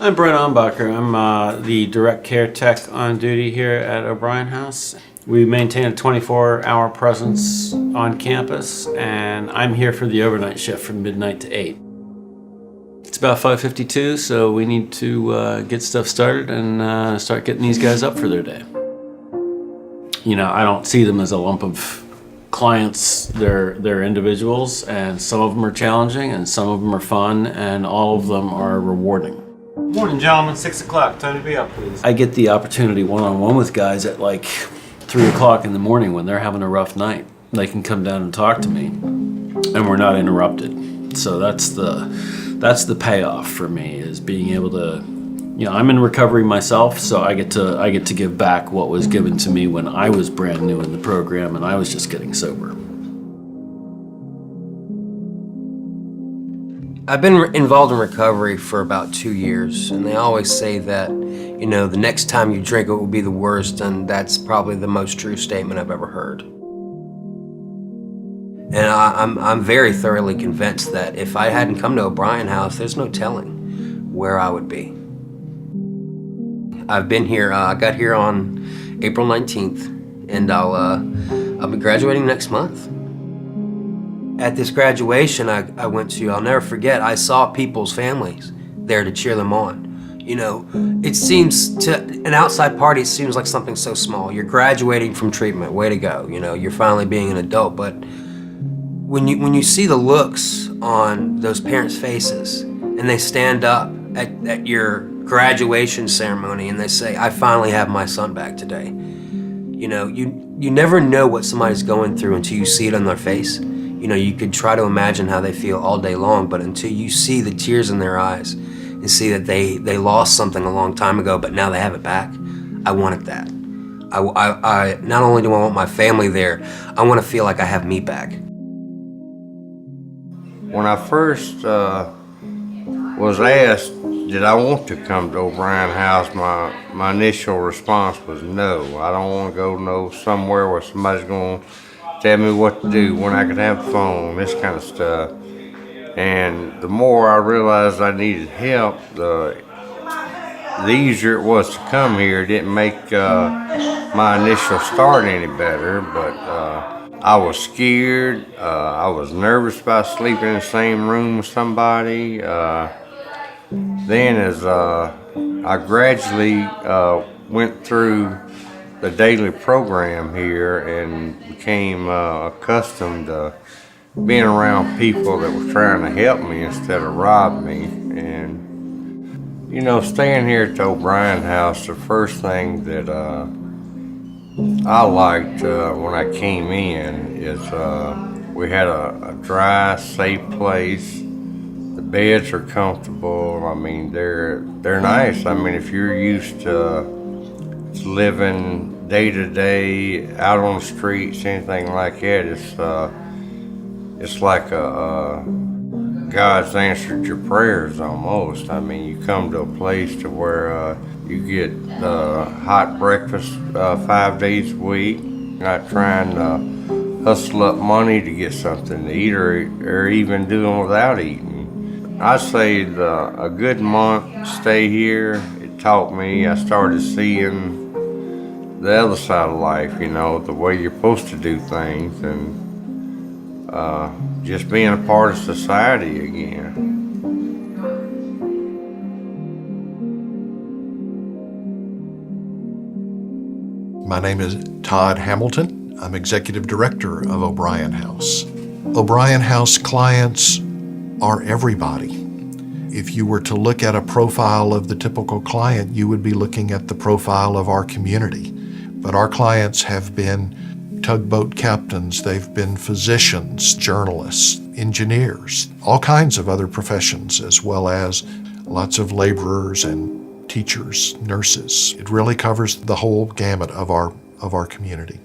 I'm Brent Ombacher. I'm the direct care tech on duty here at O'Brien House. We maintain a 24-hour presence on campus, and I'm here for the overnight shift from midnight to 8. It's about 5:52, so we need to get stuff started and start getting these guys up for their day. You know, I don't see them as a lump of clients. They're individuals, and some of them are challenging, and some of them are fun, and all of them are rewarding. Morning, gentlemen. 6 o'clock. Time to be up, please. I get the opportunity one-on-one with guys at like 3 o'clock in the morning when they're having a rough night. They can come down and talk to me, and we're not interrupted. So that's the payoff for me, is being able to, you know, I'm in recovery myself, so I get to give back what was given to me when I was brand new in the program and I was just getting sober. I've been involved in recovery for about 2 years, and they always say that, you know, the next time you drink it will be the worst, and that's probably the most true statement I've ever heard. And I'm very thoroughly convinced that if I hadn't come to O'Brien House, there's no telling where I would be. I've been here, I got here on April 19th, and I'll be graduating next month. At this graduation I went to, I'll never forget, I saw people's families there to cheer them on. You know, it seems to an outside party, it seems like something so small. You're graduating from treatment, way to go. You know, you're finally being an adult. But when you see the looks on those parents' faces, and they stand up at your graduation ceremony and they say, "I finally have my son back today." You know, you never know what somebody's going through until you see it on their face. You know, you could try to imagine how they feel all day long, but until you see the tears in their eyes and see that they lost something a long time ago, but now they have it back, I wanted that. I not only do I want my family there, I want to feel like I have me back. When I first was asked, did I want to come to O'Brien House, my initial response was no. I don't want to go somewhere where somebody's going to tell me what to do, when I could have a phone, this kind of stuff. And the more I realized I needed help, the easier it was to come here. It didn't make my initial start any better, but I was scared. I was nervous about sleeping in the same room with somebody. Then as I gradually went through the daily program here and became accustomed to being around people that were trying to help me instead of rob me. And, you know, staying here at the O'Brien House, the first thing that I liked when I came in is we had a dry, safe place. The beds are comfortable. I mean, they're nice. I mean, if you're used to living day to day out on the streets, anything like that, it's like God's answered your prayers almost. I mean, you come to a place to where you get hot breakfast 5 days a week, not trying to hustle up money to get something to eat or even doing without eating. I say a good month stay here, it taught me, I started seeing the other side of life, you know, the way you're supposed to do things, and just being a part of society again. My name is Todd Hamilton. I'm Executive Director of O'Brien House. O'Brien House clients are everybody. If you were to look at a profile of the typical client, you would be looking at the profile of our community. But our clients have been tugboat captains, they've been physicians, journalists, engineers, all kinds of other professions, as well as lots of laborers and teachers, nurses. It really covers the whole gamut of our community.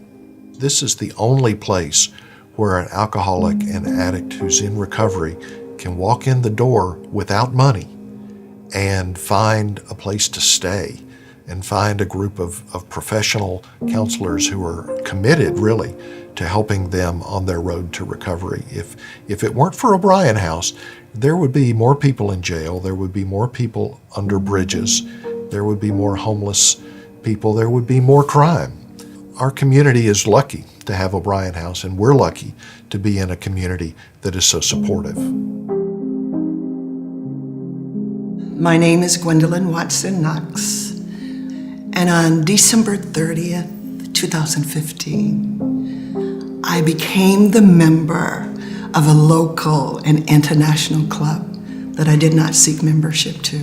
This is the only place where an alcoholic and addict who's in recovery can walk in the door without money and find a place to stay and find a group of professional counselors who are committed, really, to helping them on their road to recovery. If it weren't for O'Brien House, there would be more people in jail, there would be more people under bridges, there would be more homeless people, there would be more crime. Our community is lucky to have O'Brien House, and we're lucky to be in a community that is so supportive. My name is Gwendolyn Watson Knox, and on December 30th, 2015, I became the member of a local and international club that I did not seek membership to.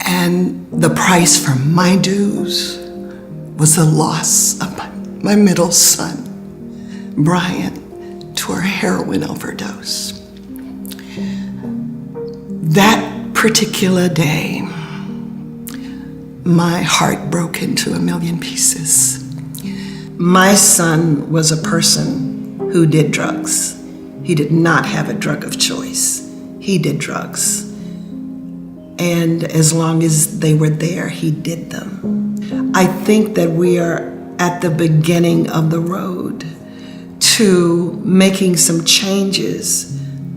And the price for my dues was the loss of my middle son, Brian, to a heroin overdose. That particular day, my heart broke into a million pieces. My son was a person who did drugs. He did not have a drug of choice. He did drugs. And as long as they were there, he did them. I think that we are at the beginning of the road to making some changes,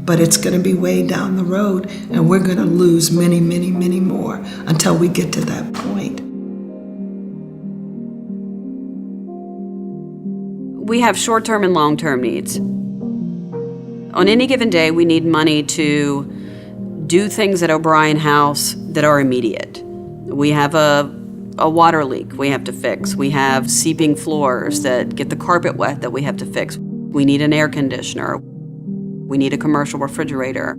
but it's going to be way down the road, and we're going to lose many, many, many more until we get to that point. We have short-term and long-term needs. On any given day, we need money to do things at O'Brien House that are immediate. We have a water leak we have to fix. We have seeping floors that get the carpet wet that we have to fix. We need an air conditioner. We need a commercial refrigerator.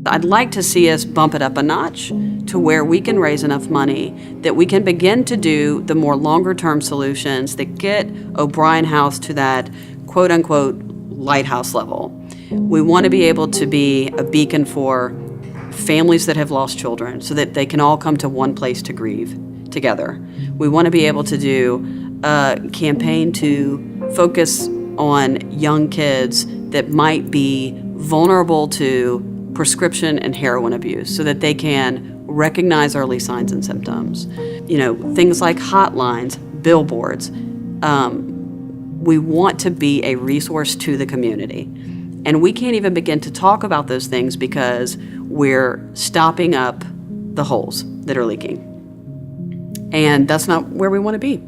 I'd like to see us bump it up a notch to where we can raise enough money that we can begin to do the more longer-term solutions that get O'Brien House to that quote-unquote lighthouse level. We want to be able to be a beacon for families that have lost children so that they can all come to one place to grieve together. We want to be able to do a campaign to focus on young kids that might be vulnerable to prescription and heroin abuse so that they can recognize early signs and symptoms. You know, things like hotlines, billboards. We want to be a resource to the community. And we can't even begin to talk about those things because we're stopping up the holes that are leaking. And that's not where we want to be.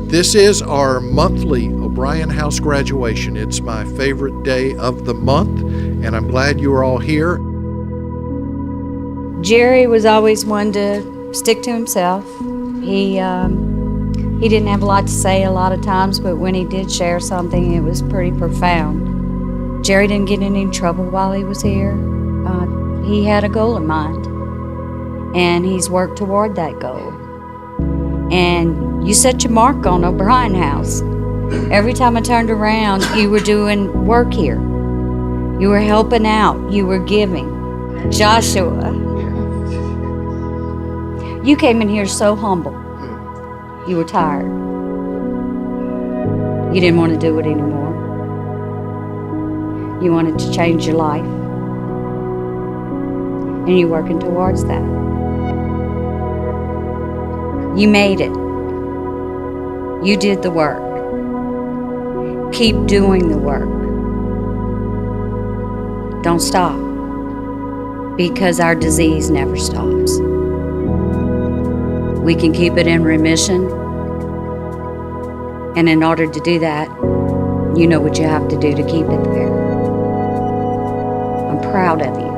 This is our monthly O'Brien House graduation. It's my favorite day of the month, and I'm glad you are all here. Jerry was always one to stick to himself. He didn't have a lot to say a lot of times, but when he did share something, it was pretty profound. Jerry didn't get in any trouble while he was here. He had a goal in mind, and he's worked toward that goal. And you set your mark on O'Brien House. Every time I turned around, you were doing work here. You were helping out. You were giving. Joshua, you came in here so humble. You were tired. You didn't want to do it anymore. You wanted to change your life. And you're working towards that. You made it. You did the work. Keep doing the work. Don't stop, because our disease never stops. We can keep it in remission, and in order to do that, you know what you have to do to keep it there. I'm proud of you.